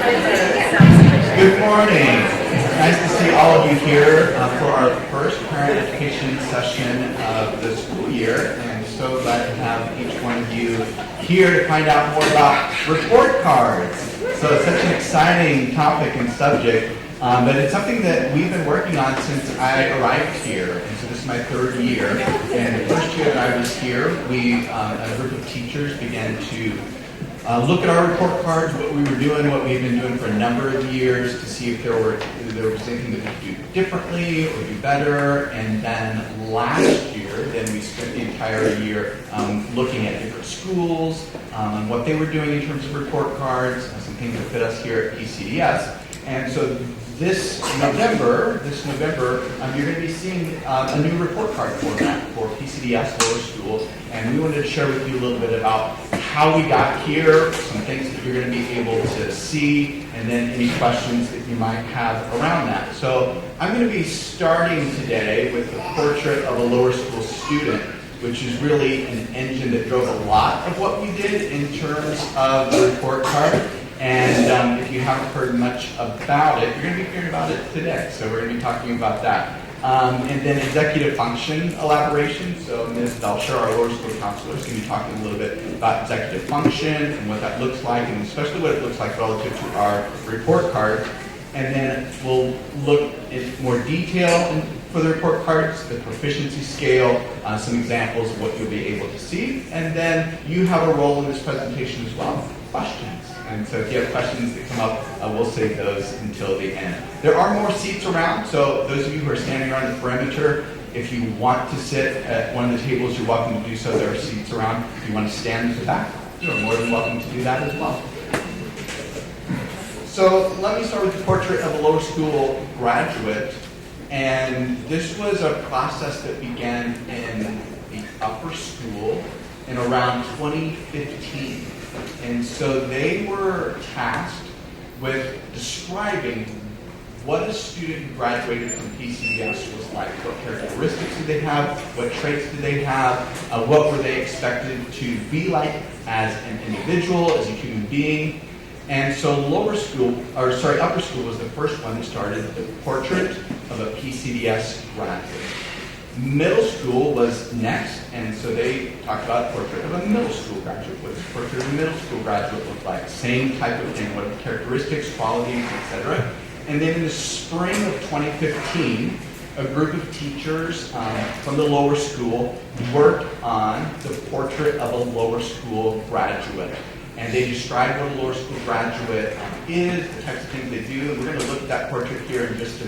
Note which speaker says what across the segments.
Speaker 1: Good morning. Nice to see all of you here for our first parent education session of the school year, and so glad to have each one of you here to find out more about report cards. So it's such an exciting topic and subject, but it's something that we've been working on since I arrived here, and so this is my third year. And the first year that I was here, a group of teachers began to look at our report cards, what we were doing, what we've been doing for a number of years, to see if there was anything that we could do differently or do better. And then last year, we spent the entire year looking at different schools and what they were doing in terms of report cards, some things that fit us here at PCDS. And so this November, you're going to be seeing a new report card format for PCDS Lower School, and we wanted to share with you a little bit about how we got here, some things that you're going to be able to see, and then any questions that you might have around that. So I'm going to be starting today with the portrait of a lower school student, which is really an engine that drove a lot of what we did in terms of the report card. And if you haven't heard much about it, you're going to be hearing about it today. So we're going to be talking about that. And then executive function elaboration. So Ms. Belcher, our lower school counselor, is going to be talking a little bit about executive function and what that looks like, and especially what it looks like relative to our report cards. And then we'll look in more detail for the report cards, the proficiency scale, some examples of what you'll be able to see. And then you have a role in this presentation as well, questions. And so if you have questions that come up, we'll save those until the end. There are more seats around, so those of you who are standing around the perimeter, if you want to sit at one of the tables, you're welcome to do so. There are seats around. If you want to stand at the back, you're more than welcome to do that as well. So let me start with the portrait of a lower school graduate. And this was a process that began in the upper school in around 2015. And so they were tasked with describing what a student who graduated from PCDS was like. What characteristics did they have? What traits did they have? What were they expected to be like as an individual, as a human being? And so upper school was the first one that started the portrait of a PCDS graduate. Middle school was next, and so they talked about a portrait of a middle school graduate. What does a portrait of a middle school graduate look like? Same type of thing. What are the characteristics, qualities, etc. And then in the spring of 2015, a group of teachers from the lower school worked on the portrait of a lower school graduate. And they described what a lower school graduate is, the types of things they do. And we're going to look at that portrait here in just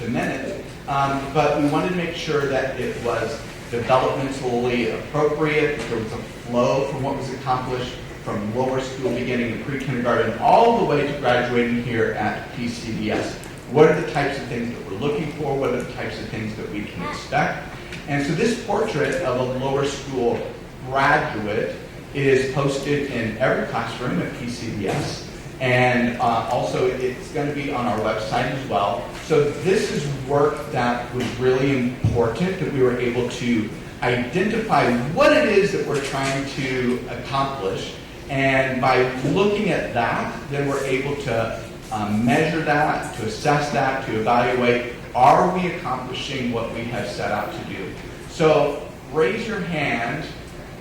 Speaker 1: a minute. But we wanted to make sure that it was developmentally appropriate, that there was a flow from what was accomplished from lower school beginning in pre-kindergarten all the way to graduating here at PCDS. What are the types of things that we're looking for? What are the types of things that we can expect? And so this portrait of a lower school graduate is posted in every classroom at PCDS. And also, it's going to be on our website as well. So this is work that was really important, that we were able to identify what it is that we're trying to accomplish. And by looking at that, then we're able to measure that, to assess that, to evaluate, are we accomplishing what we have set out to do? So raise your hand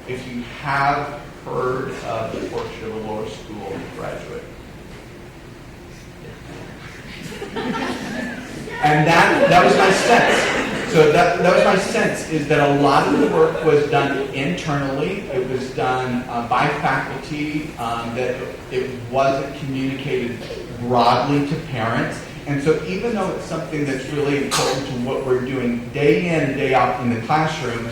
Speaker 1: if you have heard of the portrait of a lower school graduate. And that was my sense. So that was my sense, is that a lot of the work was done internally. It was done by faculty, that it wasn't communicated broadly to parents. And so even though it's something that's really important to what we're doing day in and day out in the classroom,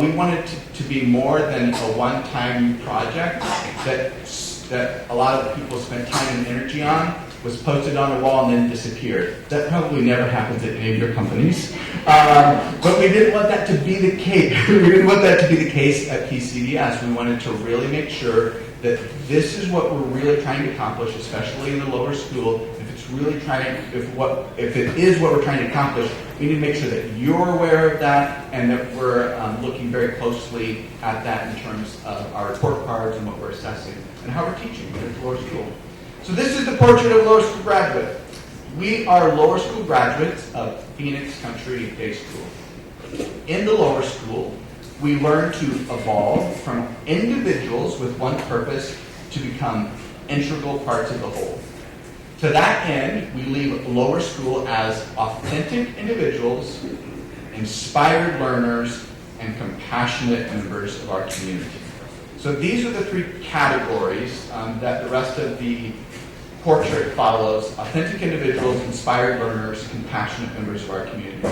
Speaker 1: we wanted to be more than a one-time project that a lot of people spent time and energy on, was posted on a wall and then disappeared. That probably never happens at any of your companies. But we didn't want that to be the case. We didn't want that to be the case at PCDS. We wanted to really make sure that this is what we're really trying to accomplish, especially in the lower school. If it is what we're trying to accomplish, we need to make sure that you're aware of that and that we're looking very closely at that in terms of our report cards and what we're assessing and how we're teaching at the lower school. So this is the portrait of a lower school graduate. We are lower school graduates of Phoenix Country Day School. In the lower school, we learn to evolve from individuals with one purpose to become integral parts of the whole. To that end, we leave lower school as authentic individuals, inspired learners, and compassionate members of our community. So these are the three categories that the rest of the portrait follows: authentic individuals, inspired learners, compassionate members of our community.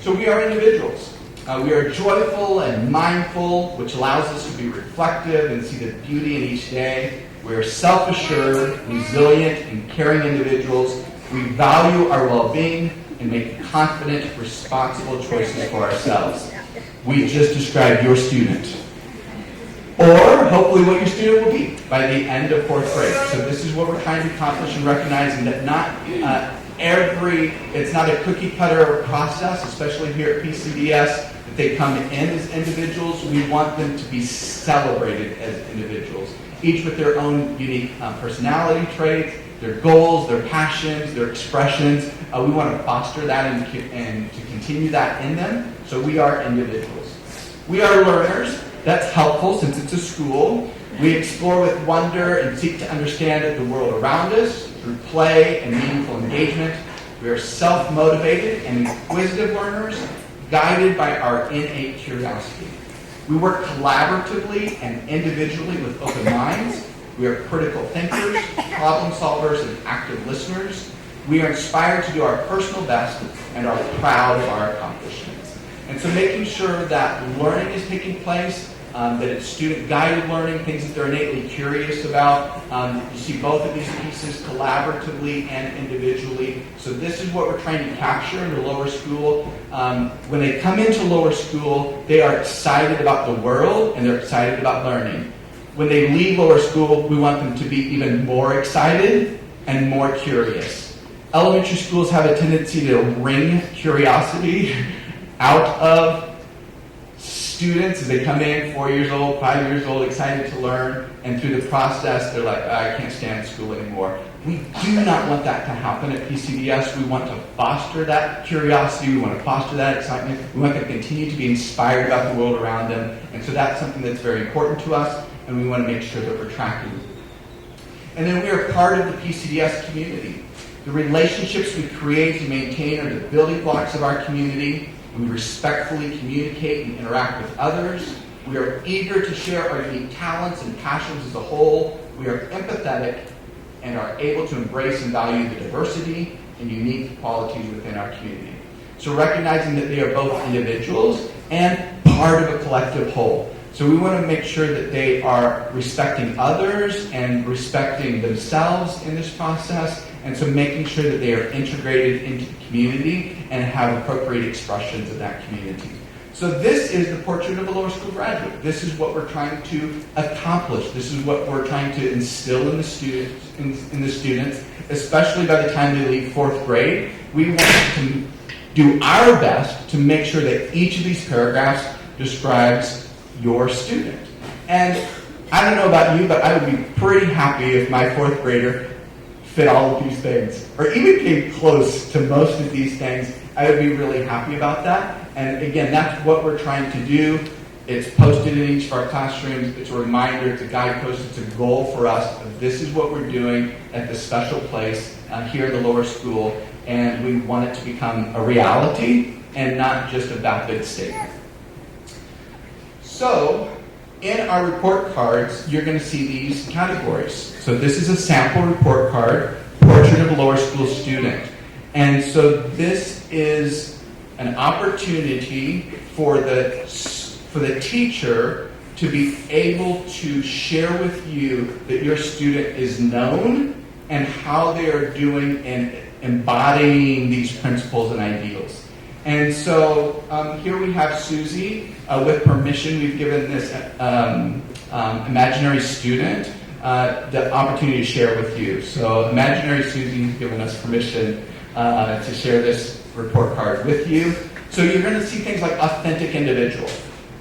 Speaker 1: So we are individuals. We are joyful and mindful, which allows us to be reflective and see the beauty in each day. We are self-assured, resilient, and caring individuals. We value our well-being and make confident, responsible choices for ourselves. We just described your student. Or hopefully what your student will be by the end of fourth grade. So this is what we're trying to accomplish, and recognizing that it's not a cookie cutter process, especially here at PCDS. If they come in as individuals, we want them to be celebrated as individuals, each with their own unique personality traits, their goals, their passions, their expressions. We want to foster that and to continue that in them. So we are individuals. We are learners. That's helpful since it's a school. We explore with wonder and seek to understand the world around us through play and meaningful engagement. We are self-motivated and inquisitive learners, guided by our innate curiosity. We work collaboratively and individually with open minds. We are critical thinkers, problem solvers, and active listeners. We are inspired to do our personal best and are proud of our accomplishments. And so making sure that learning is taking place, that it's student-guided learning, things that they're innately curious about. You see both of these pieces collaboratively and individually. So this is what we're trying to capture in the lower school. When they come into lower school, they are excited about the world and they're excited about learning. When they leave lower school, we want them to be even more excited and more curious. Elementary schools have a tendency to wring curiosity out of students as they come in, 4 years old, 5 years old, excited to learn, and through the process, they're like, I can't stand school anymore. We do not want that to happen at PCDS. We want to foster that curiosity. We want to foster that excitement. We want them to continue to be inspired about the world around them. And so that's something that's very important to us, and we want to make sure that we're tracking. And then we are part of the PCDS community. The relationships we create and maintain are the building blocks of our community. We respectfully communicate and interact with others. We are eager to share our unique talents and passions as a whole. We are empathetic and are able to embrace and value the diversity and unique qualities within our community. So recognizing that they are both individuals and part of a collective whole. So we want to make sure that they are respecting others and respecting themselves in this process, and so making sure that they are integrated into the community and have appropriate expressions of that community. So this is the portrait of a lower school graduate. This is what we're trying to accomplish. This is what we're trying to instill in the students, especially by the time they leave fourth grade. We want to do our best to make sure that each of these paragraphs describes your student. And I don't know about you, but I would be pretty happy if my fourth grader fit all of these things, or even came close to most of these things. I would be really happy about that. And again, that's what we're trying to do. It's posted in each of our classrooms. It's a reminder, it's a guidepost, it's a goal for us. This is what we're doing at this special place here in the lower school, and we want it to become a reality and not just a vapid statement. So, in our report cards, you're going to see these categories. So this is a sample report card, portrait of a lower school student. And so this is an opportunity for the teacher to be able to share with you that your student is known and how they are doing in embodying these principles and ideals. And so here we have Susie. With permission, we've given this imaginary student the opportunity to share with you. So imaginary Susie has given us permission to share this report card with you. So you're going to see things like authentic individual.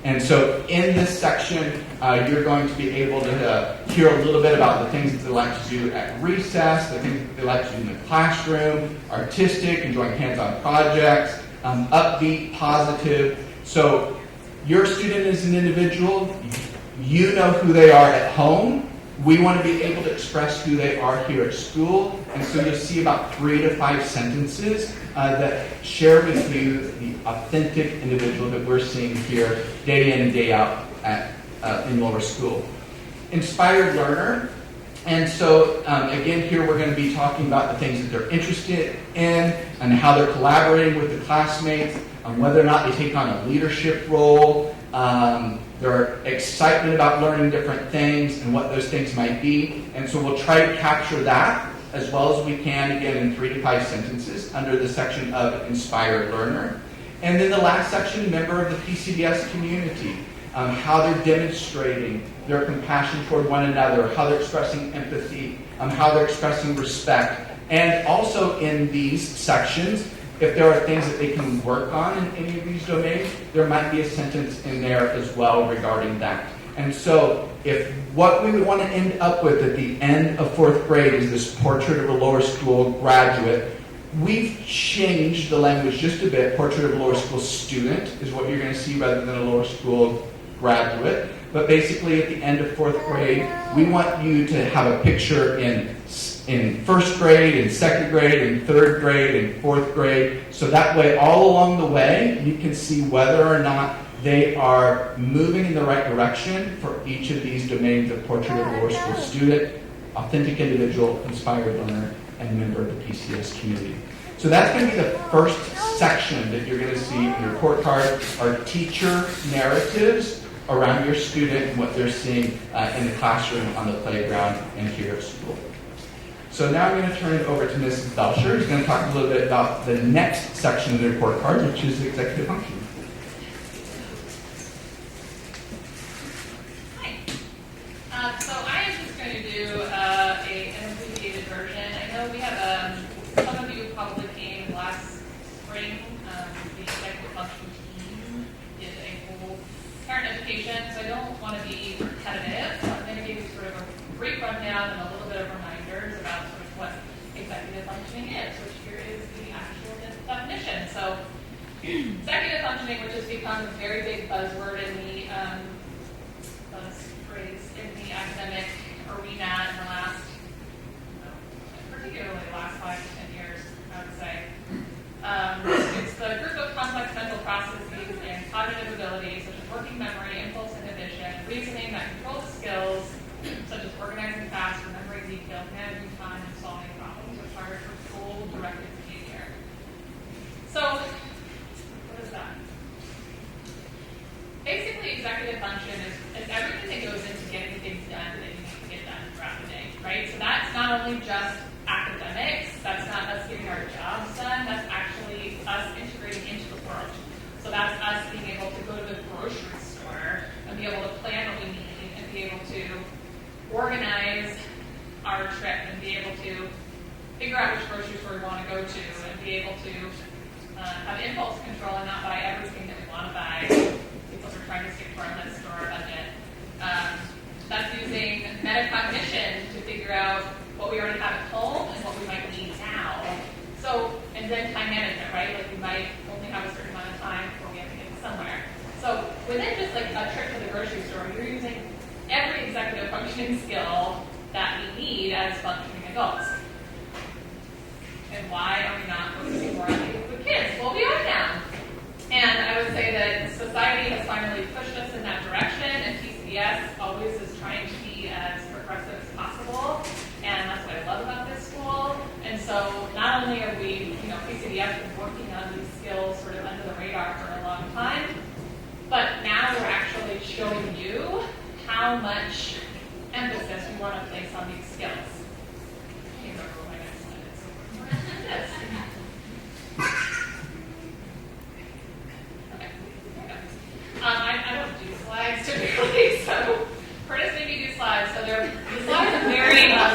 Speaker 1: And so in this section, you're going to be able to hear a little bit about the things that they like to do at recess, the things that they like to do in the classroom, artistic, enjoying hands-on projects, upbeat, positive. So your student is an individual. You know who they are at home. We want to be able to express who they are here at school. And so you'll see about 3 to 5 sentences that share with you the authentic individual that we're seeing here day in and day out in Lower School. Inspired learner. And so, again, here we're going to be talking about the things that they're interested in and how they're collaborating with the classmates, whether or not they take on a leadership role, their excitement about learning different things and what those things might be. And so we'll try to capture that as well as we can, again, in 3 to 5 sentences under the section of Inspired Learner. And then the last section, member of the PCDS community. How they're demonstrating their compassion toward one another, how they're expressing empathy, how they're expressing respect. And also in these sections, if there are things that they can work on in any of these domains, there might be a sentence in there as well regarding that. And so if what we would want to end up with at the end of 4th grade is this portrait of a lower school graduate, we've changed the language just a bit. Portrait of a lower school student is what you're going to see rather than a lower school graduate. But basically at the end of 4th grade, we want you to have a picture in 1st grade, in 2nd grade, in 3rd grade, in 4th grade. So that way, all along the way, you can see whether or not they are moving in the right direction for each of these domains of portrait of a lower school student, authentic individual, inspired learner, and member of the PCS community. So that's going to be the first section that you're going to see in your report card, are teacher narratives around your student and what they're seeing in the classroom, on the playground, and here at school. So now I'm going to turn it over to Mrs. Belcher, who's going to talk a little bit about the next section of the report card, which is executive functioning.
Speaker 2: Hi. So I am just going to do an abbreviated version. I know we have some of you probably came last spring. The executive function team did a whole parent education, so I don't want to be repetitive. So I'm going to give you sort of a brief rundown and a little bit of reminders about sort of what executive functioning is, which here is the actual definition. So executive functioning, which has become a very big buzzword in the academic arena in the last, particularly the last 5 to 10 years, I would say. It's the group of complex mental processes and cognitive abilities such as working memory, impulse inhibition, reasoning that controls skills such as organizing tasks, remembering details, managing time, and solving problems required for goal-directed behavior. So, what is that? Basically, executive function is everything that goes into getting things done that you need to get done throughout the day, right? So that's not only just academics, that's not us getting our jobs done, that's actually us integrating into the world. So that's us being able to go to the grocery store and be able to plan what we need and be able to organize our trip and be able to figure out which grocery store we want to go to and be able to have impulse control and not buy everything that we want to buy because we're trying to stick to our list or our budget. That's using metacognition to figure out what we already have at home and what we might need now. So, and then time management, right? Like we might only have a certain amount of time before we have to get somewhere. So within just like a trip to the grocery store, you're using every executive functioning skill that we need as functioning adults. And why are we not focusing more on with kids? Well, we are now. And I would say that society has finally pushed us in that direction, and PCDS always is trying to be as progressive as possible. And that's what I love about this school. And so not only are we, PCDS been working on these skills sort of under the radar for a long time, but now we're actually showing you how much emphasis we want to place on these skills. I can't remember what my next slide is. So we're going to do this. Okay, there we go. I don't do slides typically, so Curtis made me do slides. So the slides are very not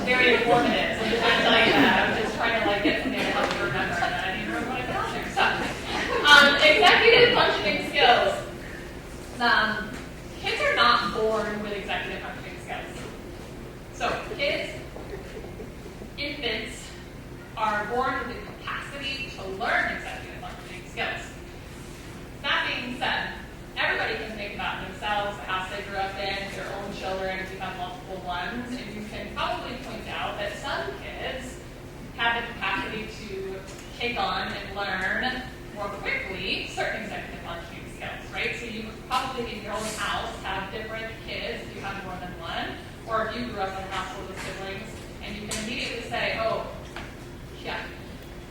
Speaker 2: very informative. So I'm just going to tell you that. I'm just trying to get something to help you remember that I didn't remember what I put on there. So executive functioning skills. Kids are not born with executive probably point out that some kids have the capacity to take on and learn more quickly certain executive functioning skills, right? So you probably in your own house have different kids if you have more than one, or if you grew up in a household with siblings, and you can immediately say, oh, yeah,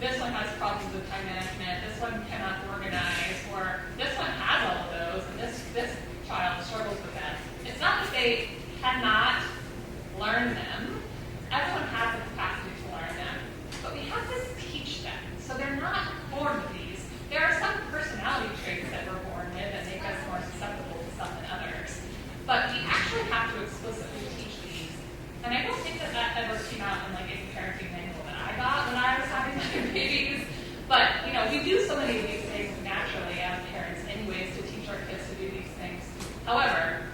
Speaker 2: this one has problems with time management, this one cannot organize, or this one has all of those, and this child struggles with that. It's not that they cannot learn them. Everyone has the capacity to learn them, but we have to teach them. So they're not born with these. There are some personality traits that we're born with that make us more susceptible to some than others. But we actually have to explicitly teach these. And I don't think that ever came out in like any parenting manual that I got when I was having my babies. But, you know, we do so many of these things naturally as parents anyways to teach our kids to do these things. However,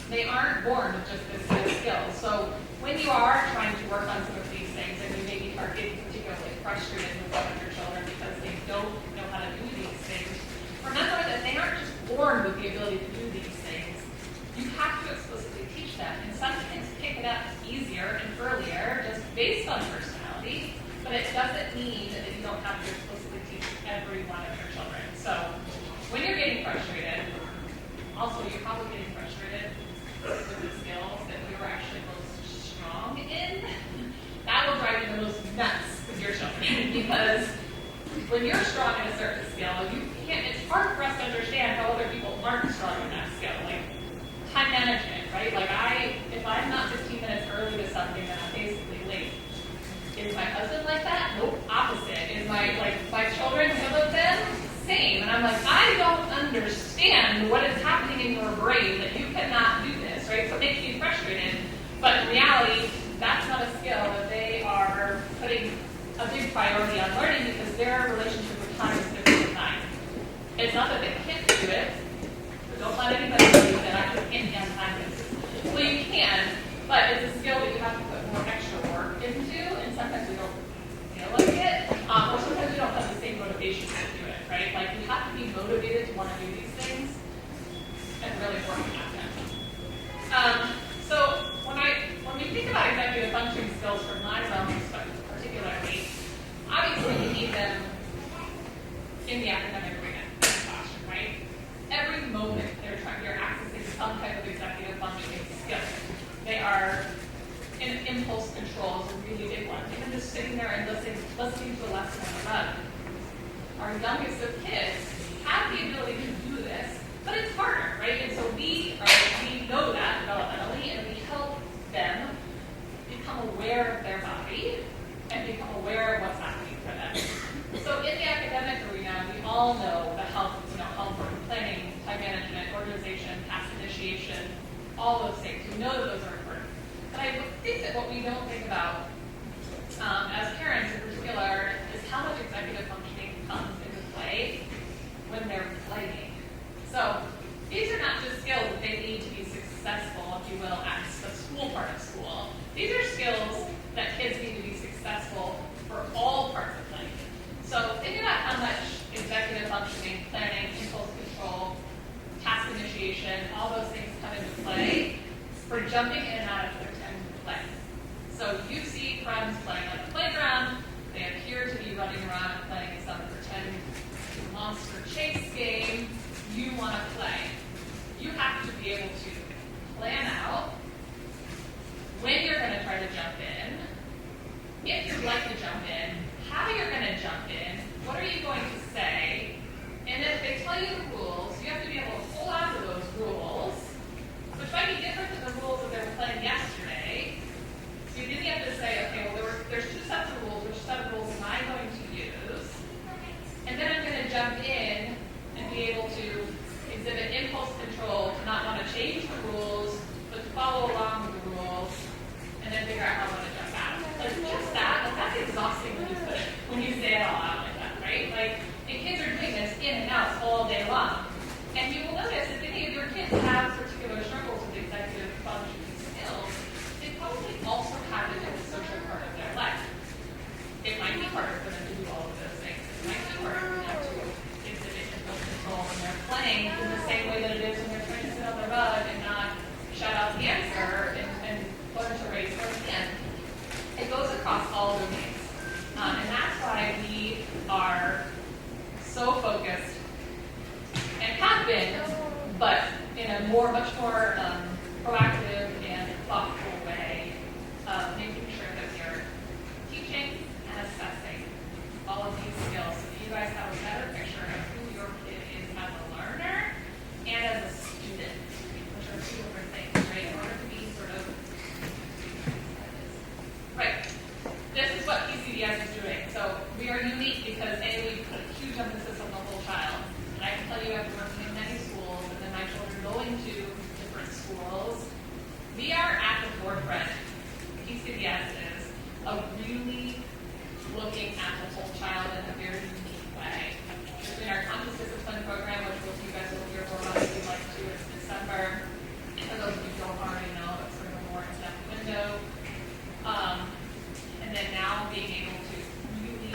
Speaker 2: they aren't born with just this set of skills. So when you are trying to work on some of these things and you maybe are getting particularly frustrated with one of your children because they don't know how to do these things, remember that they aren't just born with the ability to do these things. You have to explicitly teach them. And some kids pick it up easier and earlier just based on personality, but it doesn't mean that you don't have to explicitly teach every one of your children. So when you're getting frustrated, also you're probably getting frustrated with the skills that we were actually most strong in. That will drive you the most nuts with your children because when you're strong in a certain skill, it's hard for us to understand how other people aren't strong in that skill. Like time management, right? Like if I'm not 15 minutes early to something, then I'm basically late. Is my husband like that? Nope, opposite. Is my children, some of them, same. And I'm like, I don't understand what is happening in your brain that you cannot do this, right? So it makes me frustrated. But in reality, that's not a skill that they are putting a big priority on learning because their relationship with time is different than mine. It's not that they can't do it, but don't let anybody believe that I just can't get on time. Well, you can, but it's a skill that you have to put more extra work into, and sometimes we don't feel like it, or sometimes we don't have the same motivation to do it, right? Like we have to be motivated to want to do these things and really work at them. So when we think about executive functioning skills from my realm particularly, obviously we need them in the academic arena, in the classroom, right? Every moment you're accessing some type of executive functioning skill. They are in impulse control is a really big one. Even just sitting there and listening to a lesson on the run. Our youngest of kids have the ability to do this, but it's harder, right? And so we know that developmentally, and we help them become aware of their body and become aware of what's happening for them. So in the academic arena, we all know the health of planning, time management, organization, task initiation, all those things. We know that those are important. But I think that what we don't think about as parents in particular is how much executive functioning comes into play when they're playing. So these are not just skills that they need to be successful, if you will, at the school part of school. These are skills that kids need to be successful for all parts of life. So think about how much executive functioning, planning, impulse control, task initiation, all those things come into play for jumping in and out of pretend play. So you see friends playing on the playground, they appear to be running around and playing some pretend monster chase game. You want to play. You have to be able to plan out when you're going to try to jump in, if you'd like to jump in, how you're going to jump in, what are you going to say, and if they tell you the rules, you have to be able to hold on to those rules, which might be different than the rules that they were playing yesterday. So then you have to say, okay, well, there's two sets of rules. Which set of rules am I going to use? And then I'm going to jump in and be able to exhibit impulse control, to not want to change the rules, but to follow along with the rules, and then figure out how I'm going to jump out. Like just that, that's exhausting. of really looking at the whole child in a very unique way. Between our conscious discipline program, which most of you guys will hear more about if you'd like to, it's December. For those of you who don't already know, that's sort of a more in-depth window. And then now being able to really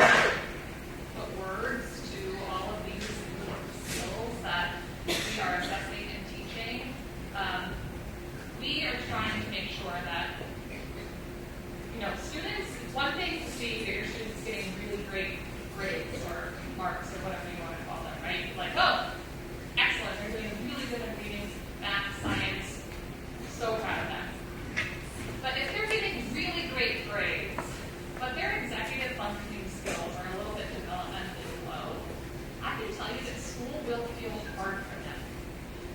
Speaker 2: put words to all of these skills that we are assessing and teaching. We are trying to make sure that, students, it's one thing to see that your students getting really great grades or marks or whatever you want to call them, right? Like, oh, excellent, they're doing really good at reading, math, science, so proud of them. But if they're getting really great grades, but their executive functioning skills are a little bit developmentally low, I can tell you that school will feel hard for them.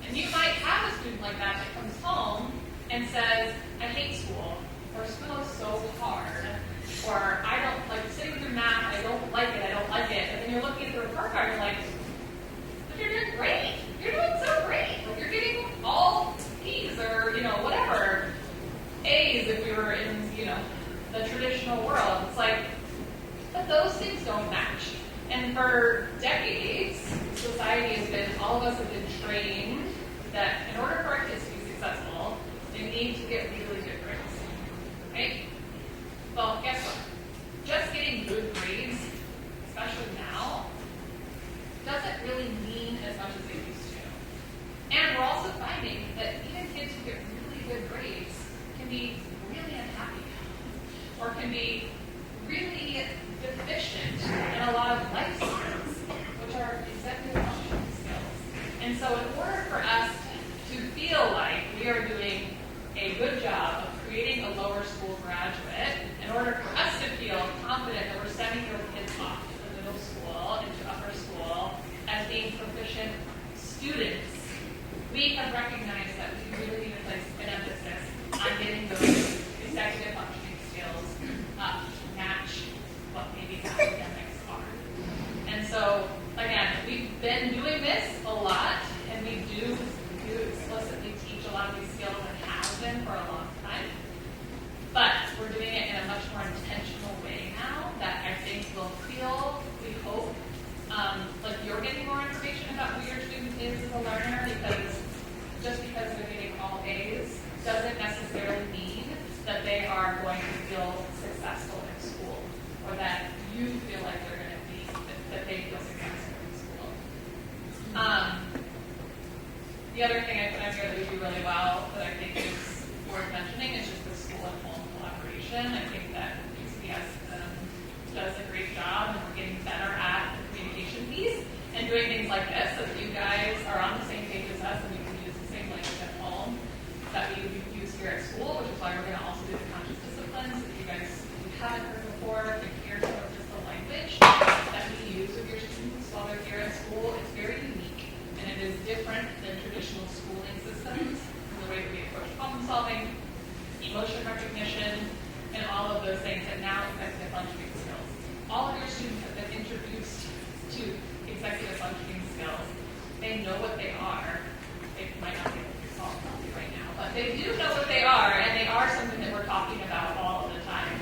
Speaker 2: And you might have a student like that comes home and says, I hate school, or school is so hard, or I don't like sitting through math, I don't like it, and then you're looking at the report card and you're like, but you're doing great, you're doing so great, like you're getting all P's or, whatever, A's if we were in, the traditional world. It's like, but those things don't match. And for decades, society has been, all of us have been trained that in order for our kids to be successful, they need to get really good grades, right? Well, guess what? Just getting good grades, especially now, doesn't really mean as much as it used to. And we're also finding that even kids who get really good grades can be really unhappy, or can be really deficient in a lot of life skills, which are executive functioning skills. And so in order for us to feel like we are doing a good job of creating a lower school graduate, in order for us to feel confident that we're sending those kids off to the middle school, into upper school, as being proficient students, we have recognized that we really need to place an emphasis on getting those executive functioning skills up to match what maybe the academics are. And so, again, we've been doing this a lot, and we do explicitly teach a lot of these skills and have been for a long time. But we're doing it in a much more intentional way now that I think will feel, we hope, like you're getting more information about who your student is as a learner, because just because they're getting all A's doesn't necessarily mean that they are going to feel successful in school, or that you feel like they're going to be, that they feel successful in school. The other thing I put on here that we do really well that I think is worth mentioning is just the school and home collaboration. I think that UCS does a great job, and we're getting better at the communication piece and doing things like this so that you guys are on the same page as us and we can use the same language at home that we use here at school, which is why we're going to also do the conscious disciplines that you guys haven't heard before can hear some of just the language that we use with your students while they're here at school. It's very unique, and it is different than traditional schooling systems in the way that we approach problem solving, emotion recognition, and all of those things, and now executive functioning skills. All of your students have been introduced to executive functioning skills. They know what they are. They might not be able to solve probably right now, but they do know what they are, and they are something that we're talking about all of the time.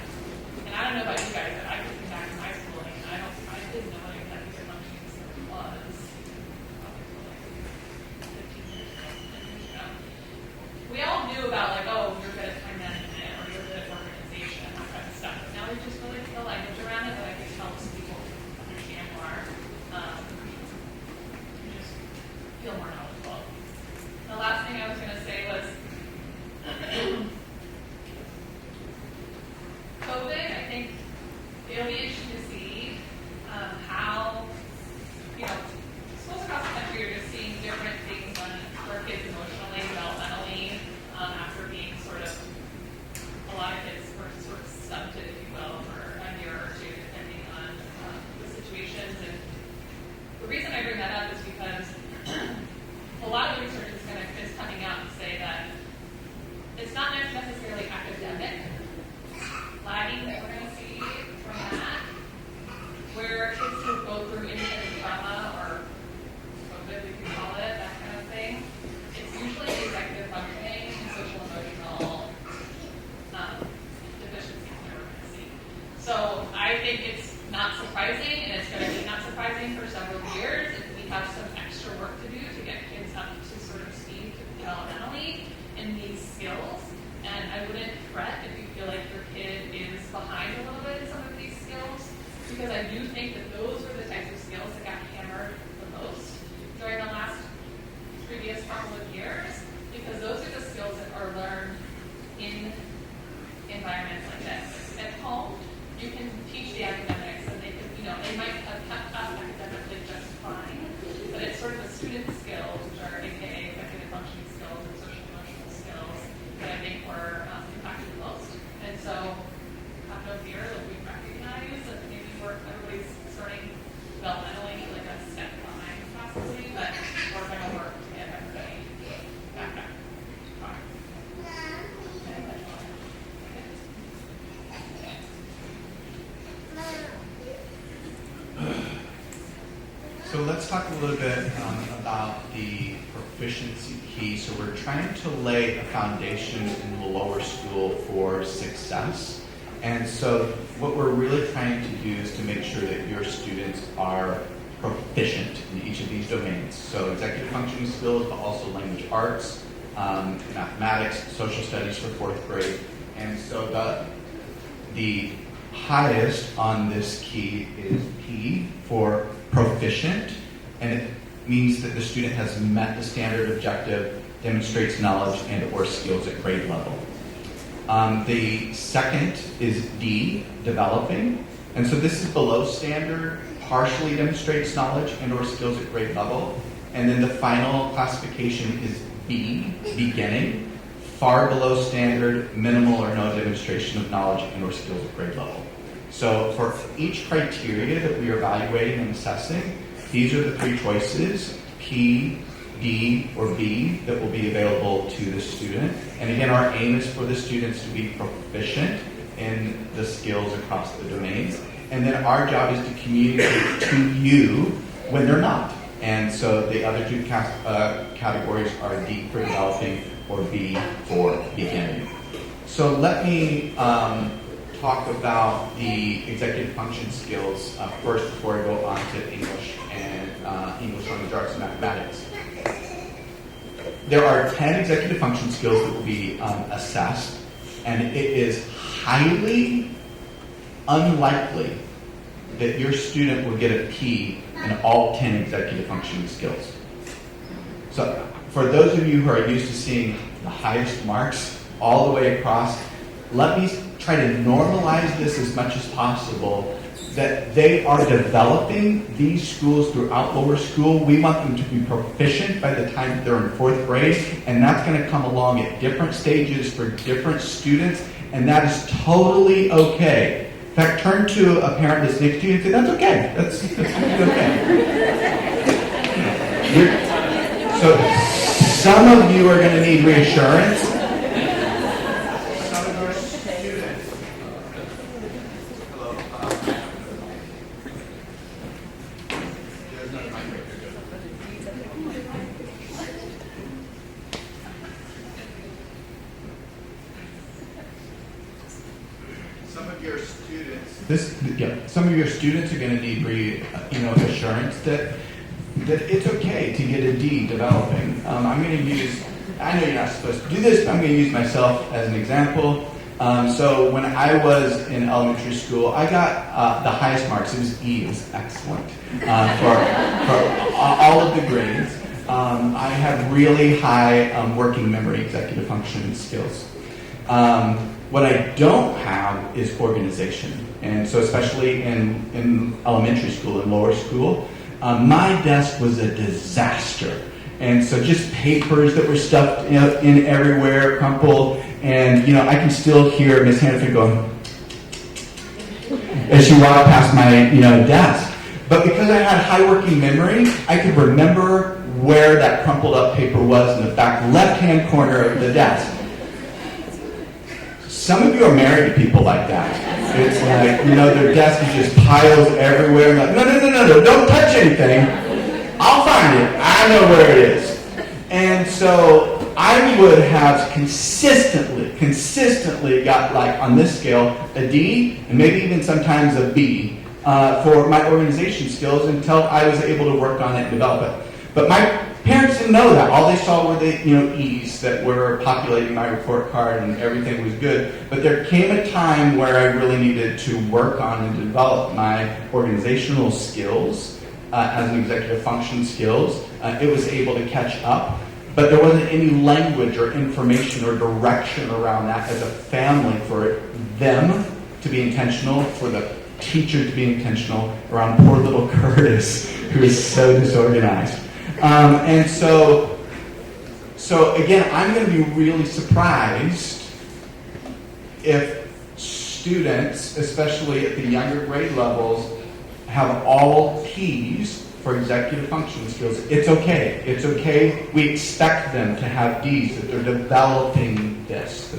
Speaker 2: And I don't know about you guys, but I could think back to my schooling, and I didn't know what executive functioning skills was. Probably like 15 years ago. We all knew about like, oh, you're good at time management, or you're good at organization, and that kind of stuff. But now we just really put the language around it that I think helps people understand more, and just feel more knowledgeable. The last thing I was going to say was COVID. I think it'll be interesting to see how, schools across the country are just seeing different things for kids emotionally, developmentally, after being sort of, a lot of kids were sort of stunted, if you will, for a year or two, depending on the situations. And the reason I bring that up is because a lot of the research is coming out to say that it's not necessarily academic lagging that we're going to see from that. So I think it's not surprising, and it's going to be not surprising for several years if we have some extra work to do to get kids up to sort of speed developmentally in these skills. And I wouldn't fret if you feel like your kid is behind a little bit in some of these skills, because I do think that those were the types of skills that got hammered the most during the last previous couple of years, because those are the skills that are learned in environments like this. At home, you can teach the academics, and they can, they might have kept up academically just fine, but it's sort of the student skills, which are AKA executive functioning skills and social emotional skills, that I think were impacted the most. And so, have no fear that we recognize that maybe everybody's starting developmentally like a step behind possibly, but we're going to work to get everybody back up.
Speaker 1: So let's talk a little bit about the proficiency key. So we're trying to lay a foundation in the lower school for success. And so what we're really trying to do is to make sure that your students are proficient in each of these domains. So executive functioning skills, but also language arts, mathematics, social studies for fourth grade. And so the highest on this key is P for proficient, and it means that the student has met the standard objective, demonstrates knowledge and or skills at grade level. The second is D, developing, and so this is below standard, partially demonstrates knowledge and or skills at grade level. And then the final classification is B, beginning, far below standard, minimal or no demonstration of knowledge and or skills at grade level. So for each criteria that we are evaluating and assessing, these are the three choices, P, D, or B, that will be available to the student. And again, our aim is for the students to be proficient in the skills across the domains. And then our job is to communicate to you when they're not. And so the other two categories are D for developing or B for beginning. So let me talk about the executive function skills first before I go on to English and English language arts and mathematics. There are 10 executive function skills that will be assessed, and it is highly unlikely that your student will get a P in all 10 executive functioning skills. So for those of you who are used to seeing the highest marks all the way across, let me try to normalize this as much as possible, that they are developing these schools throughout lower school. We want them to be proficient by the time they're in fourth grade, and that's going to come along at different stages for different students, and that is totally okay. In fact, turn to a parent that's next to you and say, that's okay. That's okay. So some of you are going to need reassurance. Some of your students are going to need assurance that it's okay to get a D developing. I'm going to use, I know you're not supposed to do this, but I'm going to use myself as an example. So when I was in elementary school, I got the highest marks. It was E, it was excellent for all of the grades. I have really high working memory executive function skills. What I don't have is organization. And so especially in elementary school and lower school, my desk was a disaster. And so just papers that were stuffed in everywhere, crumpled, and I can still hear Miss Hannafin going as she walked past my desk. But because I had high working memory, I could remember where that crumpled up paper was in the back left-hand corner of the desk. Some of you are married to people like that. It's like, their desk is just piles everywhere. I'm like, no, don't touch anything. I'll find it. I know where it is. And so I would have consistently got, like, on this scale, a D, and maybe even sometimes a B for my organization skills until I was able to work on it and develop it. But my parents didn't know that. All they saw were the E's that were populating my report card, and everything was good. But there came a time where I really needed to work on and develop my organizational skills as an executive function skills. It was able to catch up. But there wasn't any language or information or direction around that as a family for them to be intentional, for the teacher to be intentional around poor little Curtis, who is so disorganized. And so again, I'm going to be really surprised if students, especially at the younger grade levels, have all T's for executive function skills. It's okay. It's okay. We expect them to have D's, that they're developing this,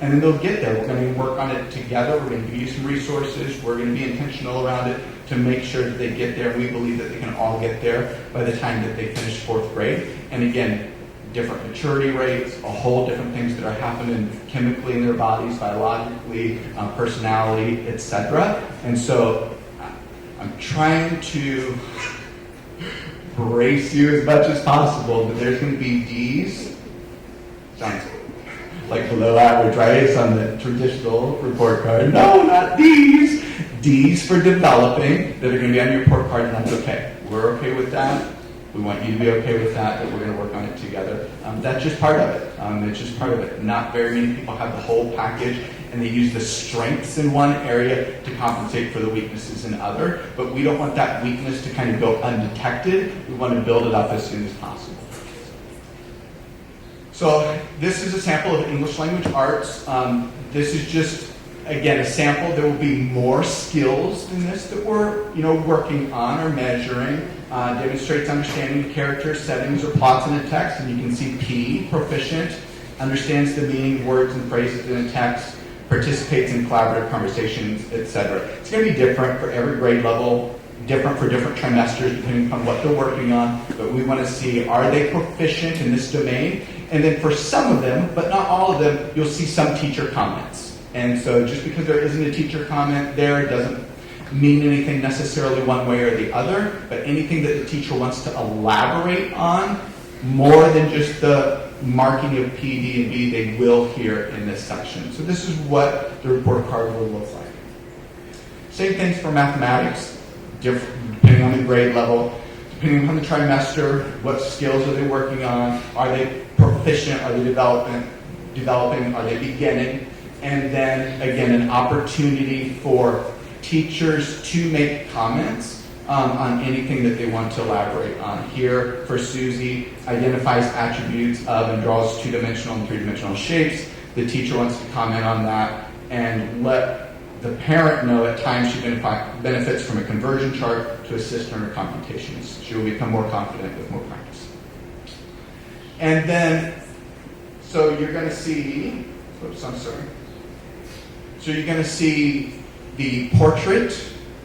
Speaker 1: and then they'll get there. We're going to work on it together. We're going to give you some resources. We're going to be intentional around it to make sure that they get there. We believe that they can all get there by the time that they finish 4th grade. And again, different maturity rates, a whole different things that are happening chemically in their bodies, biologically, personality, etc. And so I'm trying to brace you as much as possible, but there's going to be D's. Sounds like below average, right? It's on the traditional report card. No, not D's. D's for developing that are going to be on your report card, and that's okay. We're okay with that. We want you to be okay with that we're going to work on it together. That's just part of it. It's just part of it. Not very many people have the whole package, and they use the strengths in one area to compensate for the weaknesses in other. But we don't want that weakness to kind of go undetected. We want to build it up as soon as possible. So this is a sample of English language arts. This is just, again, a sample. There will be more skills than this that we're working on or measuring. Demonstrates understanding of characters, settings, or plots in a text. And you can see P, proficient, understands the meaning, words, and phrases in a text, participates in collaborative conversations, etc. It's going to be different for every grade level, different for different trimesters, depending upon what they're working on. But we want to see, are they proficient in this domain? And then for some of them, but not all of them, you'll see some teacher comments. And so just because there isn't a teacher comment there, it doesn't mean anything necessarily one way or the other, but anything that the teacher wants to elaborate on, more than just the marking of P, D, and B, they will hear in this section. So this is what the report card will look like. Same things for mathematics, depending on the grade level, depending on the trimester, what skills are they working on, are they proficient, are they developing, are they beginning, and then, again, an opportunity for teachers to make comments on anything that they want to elaborate on. Here, for Susie, identifies attributes of and draws 2-dimensional and 3-dimensional shapes. The teacher wants to comment on that and let the parent know at times she benefits from a conversion chart to assist her in her computations. She will become more confident with more practice. And then, so you're going to see, So you're going to see the portrait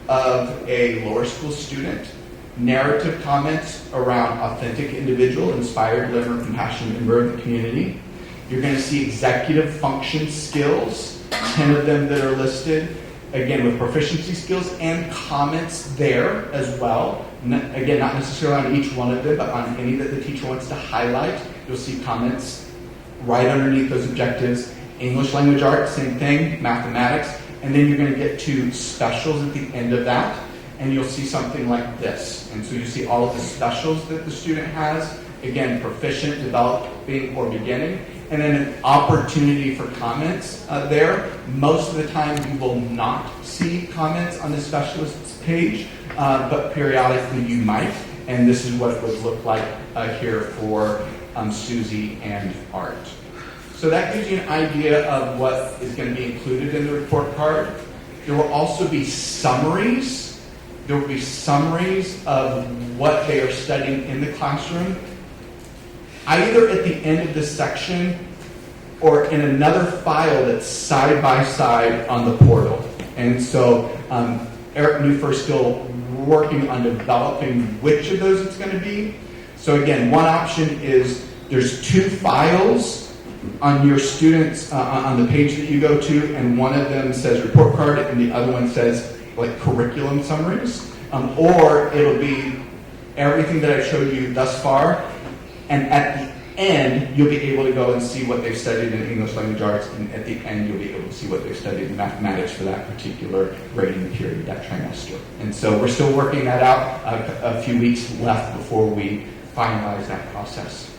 Speaker 1: of a lower school student, narrative comments around authentic individual, inspired, deliberate, compassionate member of the community. You're going to see executive function skills, 10 of them that are listed, again with proficiency skills and comments there as well. Again, not necessarily on each one of them, but on any that the teacher wants to highlight. You'll see comments right underneath those objectives. English language arts, same thing, mathematics. And then you're going to get to specials at the end of that, and you'll see something like this. And so you see all of the specials that the student has. Again, proficient, developing, or beginning. And then an opportunity for comments there. Most of the time you will not see comments on the specialists page, but periodically you might. And this is what it would look like here for Susie and Art. So that gives you an idea of what is going to be included in the report card. There will also be summaries. There will be summaries of what they are studying in the classroom, either at the end of this section or in another file that's side by side on the portal. And so Eric Newfirth is still working on developing which of those it's going to be. So again, one option is There's 2 files on your students, on the page that you go to, and one of them says report card and the other one says like curriculum summaries. Or it'll be everything that I showed you thus far, and at the end you'll be able to go and see what they've studied in English language arts, and at the end you'll be able to see what they've studied in mathematics for that particular grading period, that trimester. And so we're still working that out, a few weeks left before we finalize that process.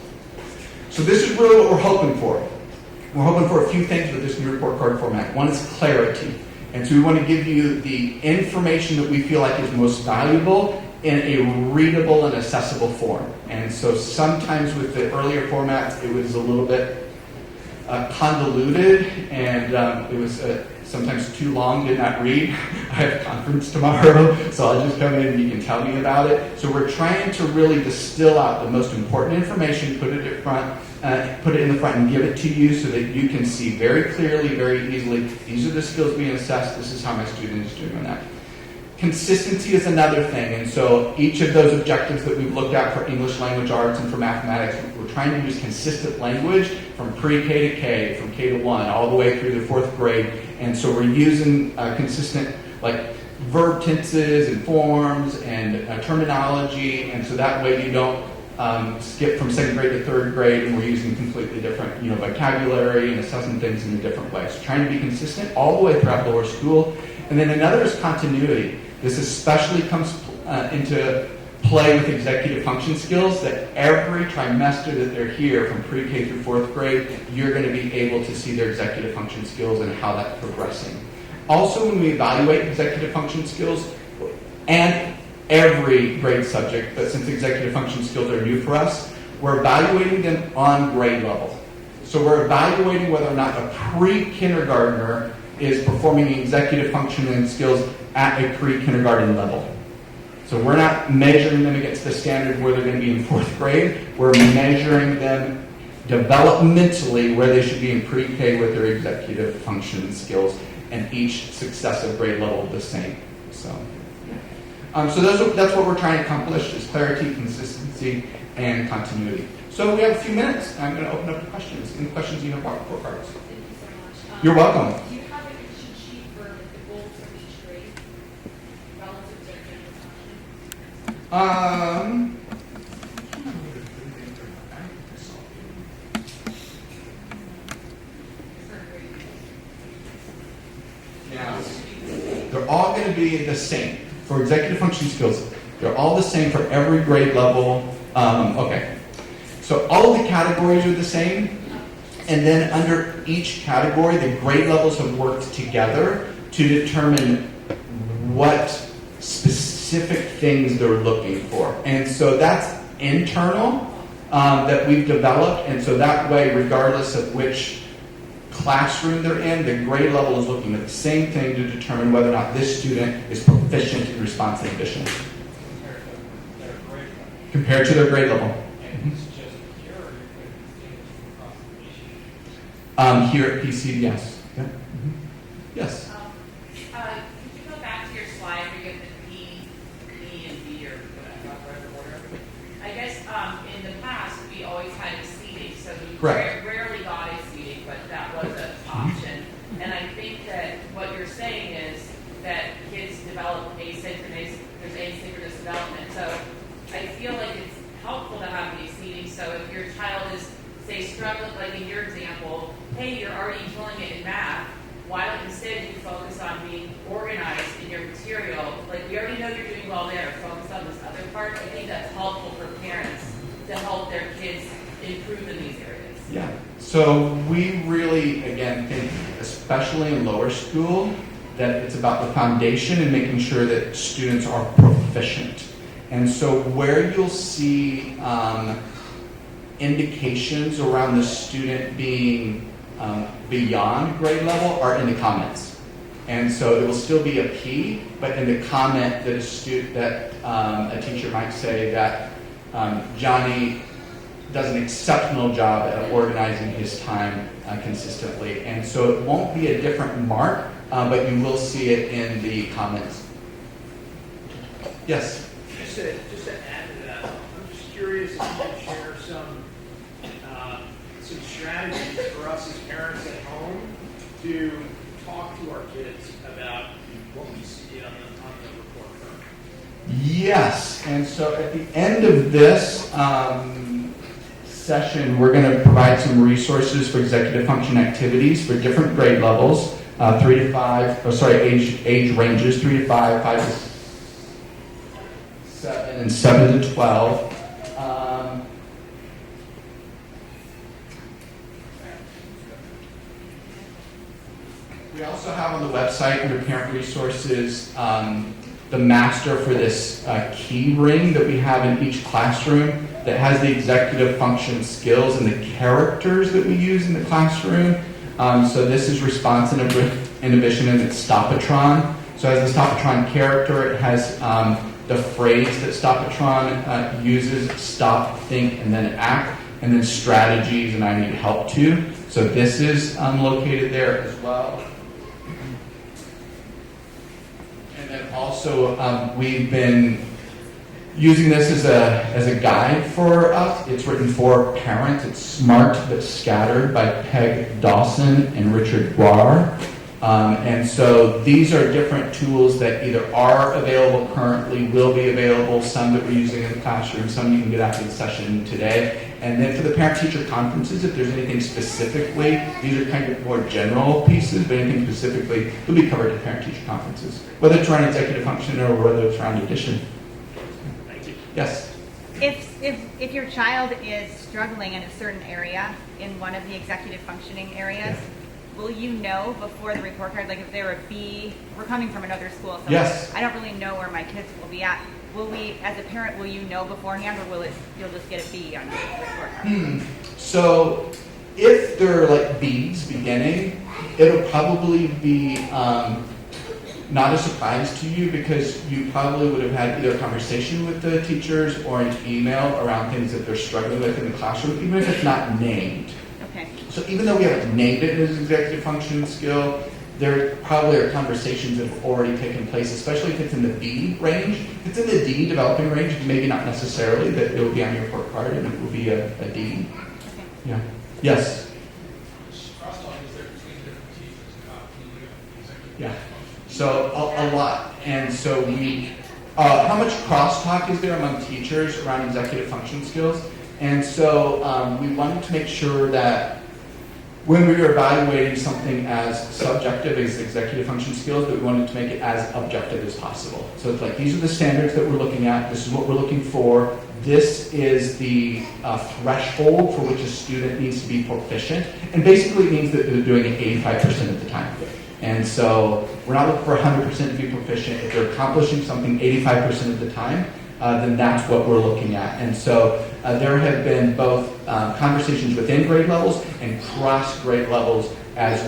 Speaker 1: So this is really what we're hoping for. We're hoping for a few things with this new report card format. One is clarity. And so we want to give you the information that we feel like is most valuable in a readable and accessible form. And so sometimes with the earlier formats, it was a little bit convoluted, and it was sometimes too long, did not read. I have a conference tomorrow, so I'll just come in and you can tell me about it. So we're trying to really distill out the most important information, put it in the front and give it to you so that you can see very clearly, very easily, these are the skills being assessed, this is how my student is doing on that. Consistency is another thing, and so each of those objectives that we've looked at for English language arts and for mathematics, we're trying to use consistent language from pre-K to K, from K to 1, all the way through the 4th grade, and so we're using consistent like verb tenses and forms and terminology, and so that way you don't skip from 2nd grade to 3rd grade, and we're using completely different vocabulary and assessing things in a different way. So trying to be consistent all the way throughout lower school. And then another is continuity. This especially comes into play with executive function skills, that every trimester that they're here from pre-K through 4th grade, you're going to be able to see their executive function skills and how that's progressing. Also, when we evaluate executive function skills, and every grade subject, but since executive function skills are new for us, we're evaluating them on grade level. So we're evaluating whether or not a pre-kindergartner is performing executive functioning skills at a pre-kindergarten level. So we're not measuring them against the standard where they're going to be in 4th grade. We're measuring them developmentally where they should be in pre-K with their executive function skills, and each successive grade level the same. So that's what we're trying to accomplish, is clarity, consistency, and continuity. So we have a few minutes. I'm going to open up to questions. Any questions you have about report cards?
Speaker 3: Thank you so much.
Speaker 1: You're welcome.
Speaker 3: Do you have a cheat sheet for the goals for each grade relative to their function?
Speaker 1: Yeah. They're all going to be the same. For executive function skills, they're all the same for every grade level. Okay. So all of the categories are the same. And then under each category, the grade levels have worked together to determine what specific things they're looking for. And so that's internal that we've developed. And so that way, regardless of which classroom they're in, the grade level is looking at the same thing to determine whether or not this student is proficient in responsive addition. Compared to their grade level. Here at PCD, yes. Yeah. Mm-hmm. Yes.
Speaker 4: Could you go back to your slide where you have the P, and B, or whatever order? I guess in the past, we always had a seating, so we rarely got a seating, but that was an option. And I think that what you're saying is that kids develop asynchronous, there's asynchronous development. So I feel like it's helpful to have these seating. So if your child is, say, struggling, like in your example, hey, you're already killing it in math, why don't instead you focus on being organized in your material? Like, we already know you're doing well there, focus on this other part. I think that's helpful for parents to help their kids improve in these areas.
Speaker 1: Yeah. So we really, again, think, especially in lower school, that it's about the foundation and making sure that students are proficient. And so where you'll see indications around the student being beyond grade level are in the comments. And so there will still be a P, but in the comment that a teacher might say that Johnny does an exceptional job at organizing his time consistently. And so it won't be a different mark, but you will see it in the comments. Yes?
Speaker 5: Just to add to that, I'm just curious if you could share some some strategies for us as parents at home to talk to our kids about what we see on the report card.
Speaker 1: Yes, and so at the end of this session, we're going to provide some resources for executive function activities for different grade levels, 3 to 5, age ranges, 3 to 5, 5 to 7, and 7 to 12. We also have on the website under parent resources the master for this key ring that we have in each classroom that has the executive function skills and the characters that we use in the classroom. So this is response inhibition and it's Stopatron. So as the Stopatron character, it has the phrase that Stopatron uses, stop, think, and then act, and then strategies and I need help too. So this is located there as well. And then also, we've been using this as a guide for us. It's written for parents. It's Smart But Scattered by Peg Dawson and Richard Guar. And so these are different tools that either are available currently, will be available, some that we're using in the classroom, some you can get after the session today. And then for the parent-teacher conferences, if there's anything specifically, these are kind of more general pieces, but anything specifically will be covered at parent-teacher conferences, whether it's around executive function or whether it's around addition.
Speaker 5: Thank you.
Speaker 1: Yes?
Speaker 6: If your child is struggling in a certain area, in one of the executive functioning areas, will you know before the report card, like if they're a B, we're coming from another school, so
Speaker 1: Yes.
Speaker 6: I don't really know where my kids will be at. Will we, as a parent, will you know beforehand, or you'll just get a B on your report card?
Speaker 1: So if they're like B's beginning, it'll probably be not a surprise to you because you probably would have had either a conversation with the teachers or an email around things that they're struggling with in the classroom, even if it's not named.
Speaker 6: Okay.
Speaker 1: So even though we haven't named it as an executive function skill, there probably are conversations that have already taken place, especially if it's in the B range. If it's in the D developing range, maybe not necessarily that it will be on your report card and it will be a D.
Speaker 6: Okay.
Speaker 1: Yeah. Yes.
Speaker 7: Crosstalk is there between different teachers about the executive
Speaker 1: Yeah.
Speaker 7: function.
Speaker 1: So a lot. And so we, how much crosstalk is there among teachers around executive function skills? And so we wanted to make sure that when we were evaluating something as subjective as executive function skills, that we wanted to make it as objective as possible. So it's like, these are the standards that we're looking at. This is what we're looking for. This is the threshold for which a student needs to be proficient. And basically it means that they're doing it 85% of the time. And so we're not looking for 100% to be proficient. If they're accomplishing something 85% of the time, then that's what we're looking at. And so there have been both conversations within grade levels and cross grade levels as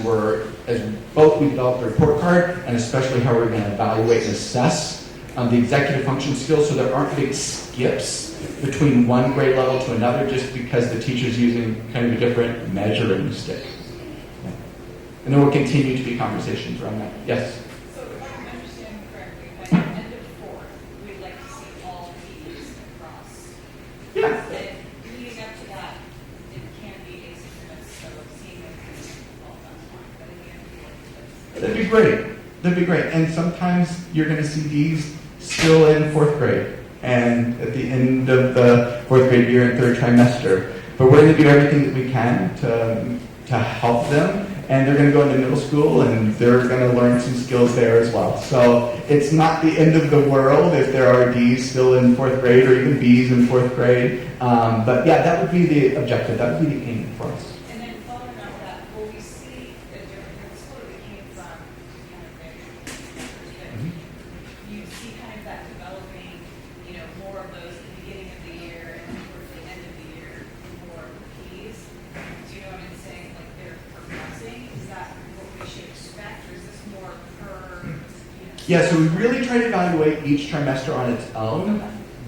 Speaker 1: both we develop the report card and especially how we're going to evaluate and assess the executive function skills, so there aren't big skips between one grade level to another just because the teacher's using kind of a different measuring stick. Yeah. And there will continue to be conversations around that. Yes?
Speaker 3: So if I'm understanding correctly, by the end of fourth, we'd like to see all P's across.
Speaker 1: Yeah.
Speaker 3: And leading up to that, it can be asynchronous, so seeing them all that's fine. But in the end, we like to
Speaker 1: That'd be great. That'd be great. And sometimes you're going to see these still in fourth grade and at the end of the fourth grade year and third trimester. But we're going to do everything that we can to help them. And they're going to go into middle school and they're going to learn some skills there as well. So it's not the end of the world if there are D's still in fourth grade or even B's in fourth grade. But yeah, that would be the objective. That would be the aim for us.
Speaker 3: And then following on that, will we see a different school that came from kind of their perspective? You see kind of that developing, more of those at the beginning of the year and towards the end of the year, more P's. Do you know what I'm saying? Like they're progressing? Is that what we should expect, or is this more per?
Speaker 1: Yeah, so we really try to evaluate each trimester on its own.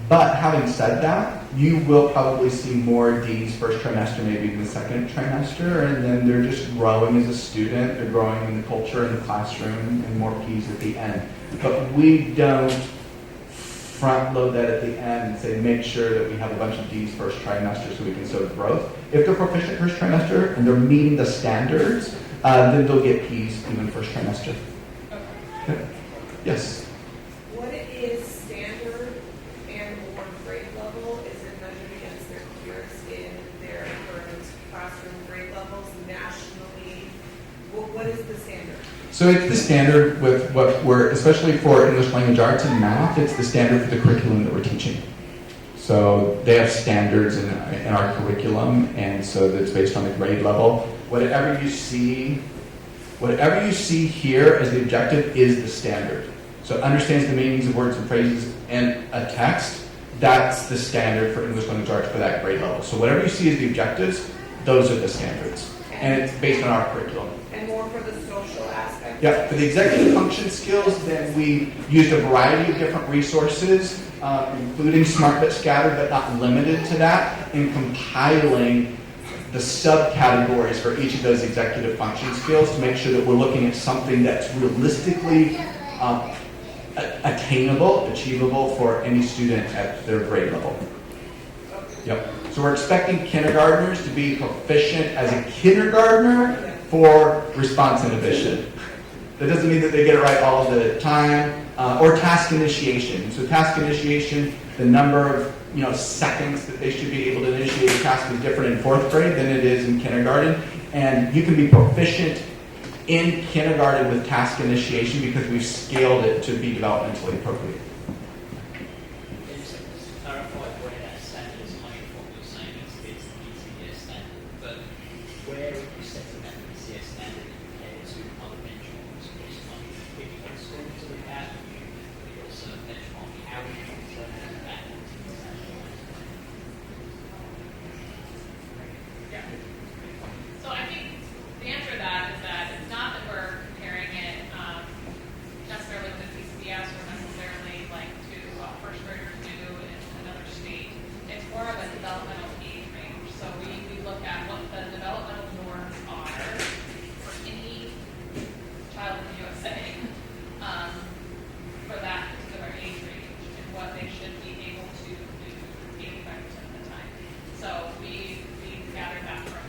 Speaker 1: But having said that, you will probably see more D's first trimester, maybe even the second trimester, and then they're just growing as a student. They're growing in the culture, in the classroom, and more P's at the end. But we don't front load that at the end and say, make sure that we have a bunch of Ds first trimester so we can show growth. If they're proficient first trimester and they're meeting the standards, then they'll get Ps even first trimester. Okay. Yes?
Speaker 8: What is standard and or grade level? Is it measured against their peers in their current classroom grade levels nationally? What is the standard?
Speaker 1: So it's the standard with what we're, especially for English language arts and math, it's the standard for the curriculum that we're teaching. So they have standards in our curriculum, and so that's based on the grade level. Whatever you see here as the objective is the standard. So it understands the meanings of words and phrases in a text. That's the standard for English language arts for that grade level. So whatever you see as the objectives, those are the standards. And it's based on our curriculum.
Speaker 8: And more for the social aspect?
Speaker 1: Yeah, for the executive function skills, then we used a variety of different resources, including SmartBit Scattered, but not limited to that, in compiling the subcategories for each of those executive function skills to make sure that we're looking at something that's realistically attainable, achievable for any student at their grade level. Yep. So we're expecting kindergartners to be proficient as a kindergartner for response inhibition. That doesn't mean that they get it right all the time, or task initiation. So task initiation, the number of seconds that they should be able to initiate a task is different in 4th grade than it is in kindergarten. And you can be proficient in kindergarten with task initiation because we've scaled it to be developmentally appropriate.
Speaker 9: Just to clarify where that standard is coming from, you're saying it's the ECDS standard, but where are you setting that ECDS standard compared to other benchmarks? Because like picking one school to look at, you've got a certain benchmark, how do you determine that?
Speaker 2: Yeah. So I think the answer to that is that it's not that we're comparing it necessarily with PCBS or necessarily like to what first graders do in another state. It's more of a developmental age range. So we look at what the developmental norms are for any child in the USA for that particular age range and what they should be able to do 85% of the time. So we gathered that from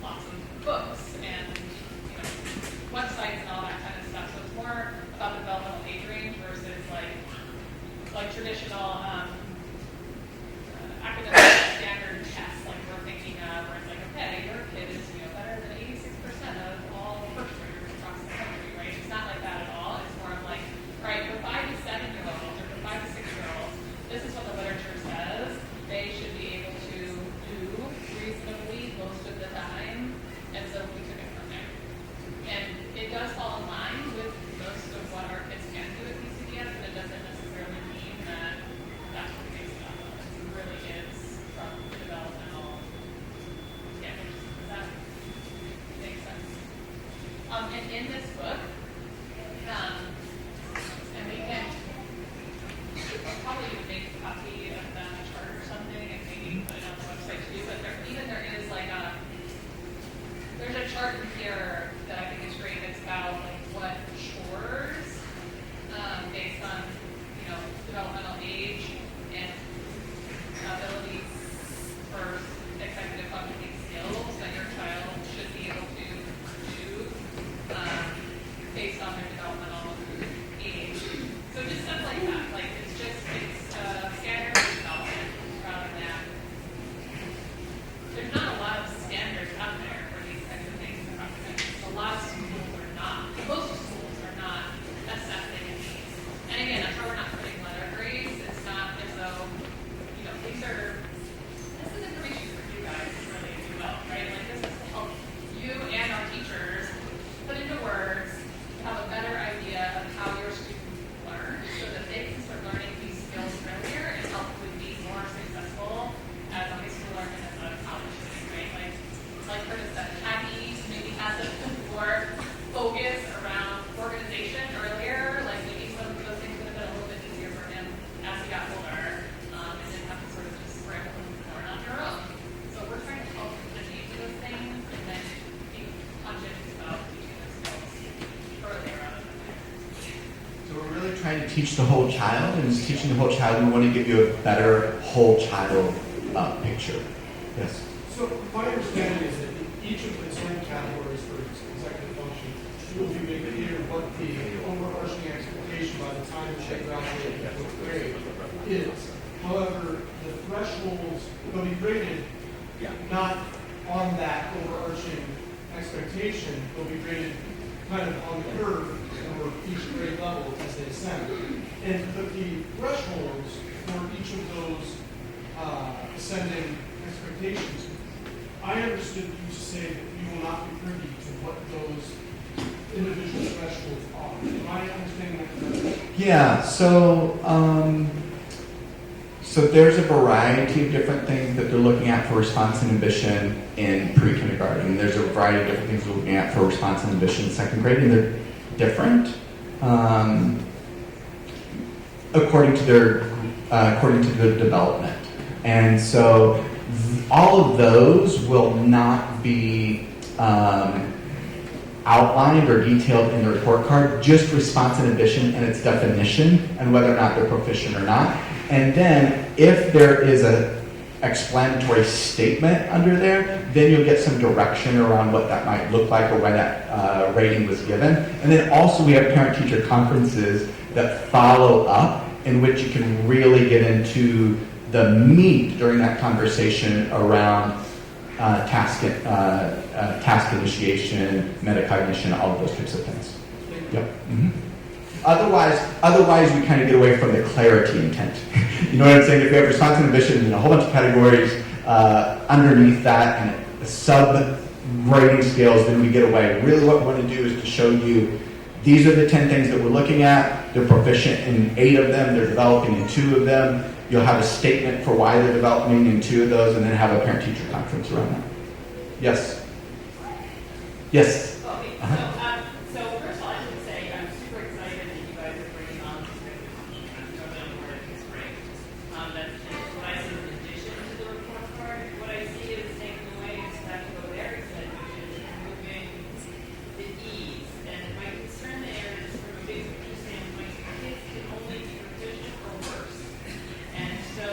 Speaker 2: lots of books and websites and all that kind of stuff. So it's more about the developmental age range versus like traditional academic standard tests like we're thinking of, where it's like, okay, your kid is better than 86% of all first graders across the country, right? It's not like that at all. It's more of like, all right, for 5 to 7-year-olds or for 5 to 6-year-olds, this is what the literature says they should be able to do reasonably most of the time, and so we took it from there. And it does fall in line with most of what our kids can do at PCBS, but it doesn't necessarily mean that that's what we base it off of. It really is from the developmental standards. Does that make sense? And in this book, and we can probably make a copy of that chart or something and maybe put it on the website too, but there is like there's a chart in here that I think is great. It's about like what chores based on developmental age and abilities for executive functioning skills that your child should be able to do based on their developmental age. So just stuff like that. Like it's standard development rather than there's not a lot of standards out there for these kinds of things. A lot of schools are not. Most schools are not assessing these. And again, that's why we're not putting letter grades. It's not as though this is information for you guys really as well, right? Like this is to help you and our teachers put into words, have a better idea
Speaker 1: trying to teach the whole child, and as teaching the whole child, we want to give you a better whole child picture. Yes.
Speaker 7: So my understanding is that each of the 10 categories for executive function will be made clear what the overarching expectation by the time the check graduates in fourth grade is. However, the thresholds will be graded not on that overarching expectation, they'll be graded kind of on the curve for each grade level as they ascend. But the thresholds for each of those ascending expectations, I understood you to say that you will not be privy to what those individual thresholds are. Am I understanding that correctly?
Speaker 1: Yeah, so there's a variety of different things that they're looking at for response and ambition in pre-kindergarten. There's a variety of different things they're looking at for response and ambition in second grade, and they're different according to their development. And so all of those will not be outlined or detailed in the report card, just response and ambition and its definition and whether or not they're proficient or not. And then if there is a explanatory statement under there, then you'll get some direction around what that might look like or when that rating was given. And then also we have parent-teacher conferences that follow up in which you can really get into the meat during that conversation around task initiation, metacognition, all of those types of things. Yep. Mm-hmm. Otherwise, we kind of get away from the clarity intent. You know what I'm saying? If we have response and ambition and a whole bunch of categories underneath that and sub-grading scales, then we get away. Really what we want to do is to show you these are the 10 things that we're looking at. They're proficient in 8 of them. They're developing in 2 of them. You'll have a statement for why they're developing in 2 of those, and then have a parent-teacher conference around that. Yes? Yes?
Speaker 4: Okay, so first of all, I should say I'm super excited that you guys are bringing on this executive function. I'm totally on board. It's great. That's what I see in addition to the report card. What I see is taking away is that to go there instead of moving the E's. And my concern there is from a big picture standpoint, kids can only be proficient or worse. And so,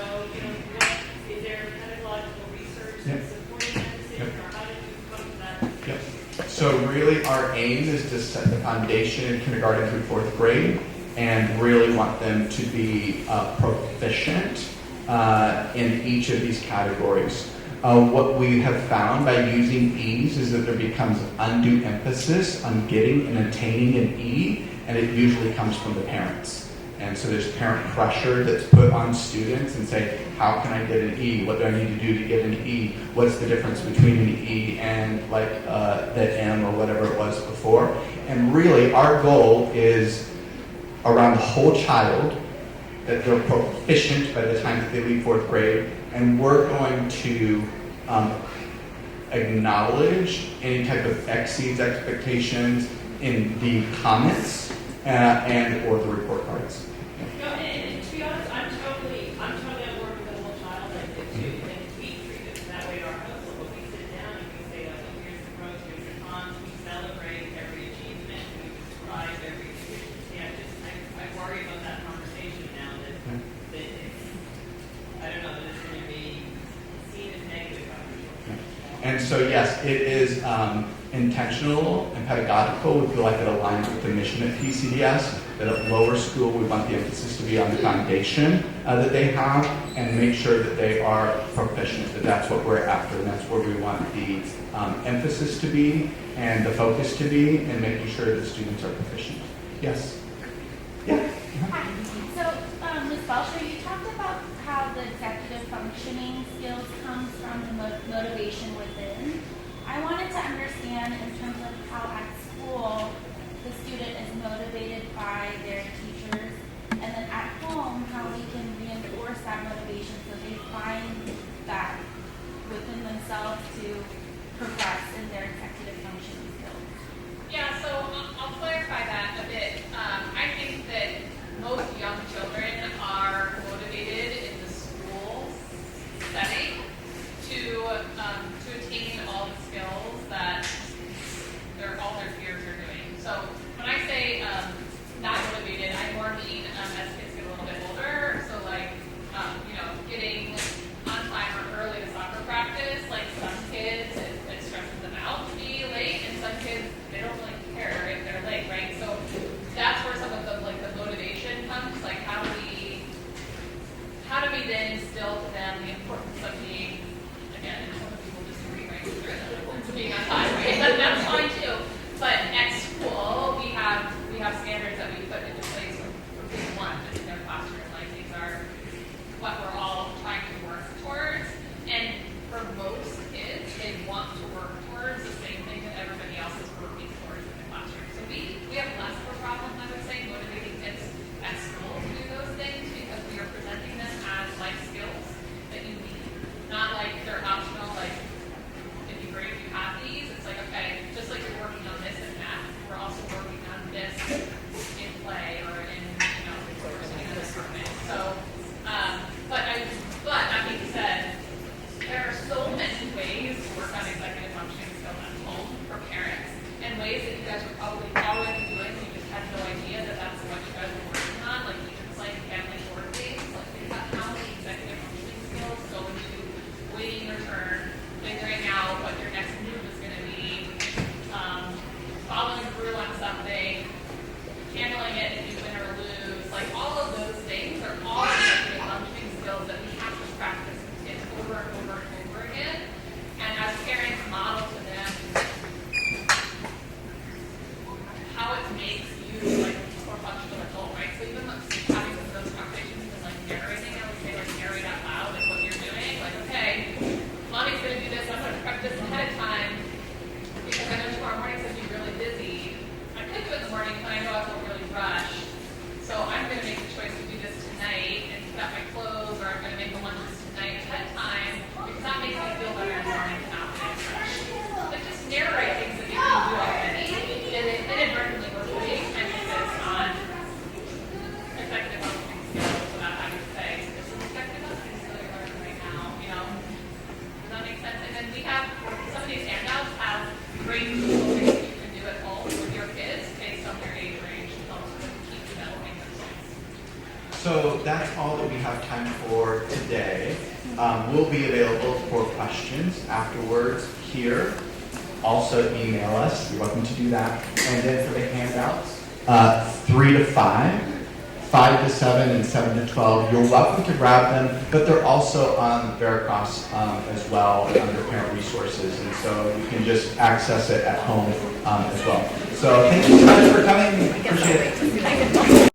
Speaker 4: what is there pedagogical research that's supporting that decision, or how did you come to that?
Speaker 1: Yep. So really our aim is to set the foundation in kindergarten through 4th grade and really want them to be proficient in each of these categories. What we have found by using E's is that there becomes undue emphasis on getting and attaining an E, and it usually comes from the parents. And so there's parent pressure that's put on students and say, how can I get an E? What do I need to do to get an E? What's the difference between an E and like the M or whatever it was before? And really our goal is around the whole child, that they're proficient by the time that they leave 4th grade. And we're going to acknowledge any type of exceeds expectations in the comments and or the report cards.
Speaker 4: No, and to be honest, I'm totally on board with the whole child idea too. And we treat it that way in our household. But we sit down and we say, oh, here's the pros, here's the cons. We celebrate every achievement. We describe every deficiency. I worry about that conversation now that it's, I don't know, that it's going to be seen as negative.
Speaker 1: And so yes, it is intentional and pedagogical. We feel like it aligns with the mission at PCDS. That at lower school, we want the emphasis to be on the foundation that they have and make sure that they are proficient, that that's what we're after, and that's where we want the emphasis to be and the focus to be, and making sure that students are proficient. Yes? Yeah?
Speaker 10: Hi. So, Ms. Belcher, you talked about how the executive functioning skills comes from the motivation within. I wanted to understand in terms of how at school the student is motivated by their teachers, and then at home how we can reinforce that motivation so they find that within themselves to progress in their executive functioning skills.
Speaker 2: Yeah, so I'll clarify that a bit. I think that most young children are motivated in the school setting to attain all the skills that all their peers are doing. So when I say not motivated, I more mean functional adult, right? So even like having some of those conversations and like narrating, I would say like narrate out loud like what you're doing. Like, okay, mommy's gonna do this, I'm gonna prep this ahead of time because I know tomorrow morning's gonna be really busy. I could do it in the morning, but I know I won't really rush. So I'm gonna make the choice to do this tonight and put out my clothes, or I'm gonna make the lunches tonight ahead of time because that makes me feel better in the morning and not feeling rushed. But just narrate things that you can do already, and then inadvertently we're putting emphasis on executive functioning skills without having to say, this is executive functioning skill you're learning right now, you know? Does that make sense? And then we have, some of these handouts have great tools that you can do at home with your kids based on their age range to help keep developing those skills.
Speaker 1: So that's all that we have time for today. We'll be available for questions afterwards here. Also email us. You're welcome to do that. And then for the handouts, 3 to 5, 5 to 7, and 7 to 12. You're welcome to grab them, but they're also on Veracross as well under parent resources, and so you can just access it at home as well. So thank you so much for coming. Appreciate it.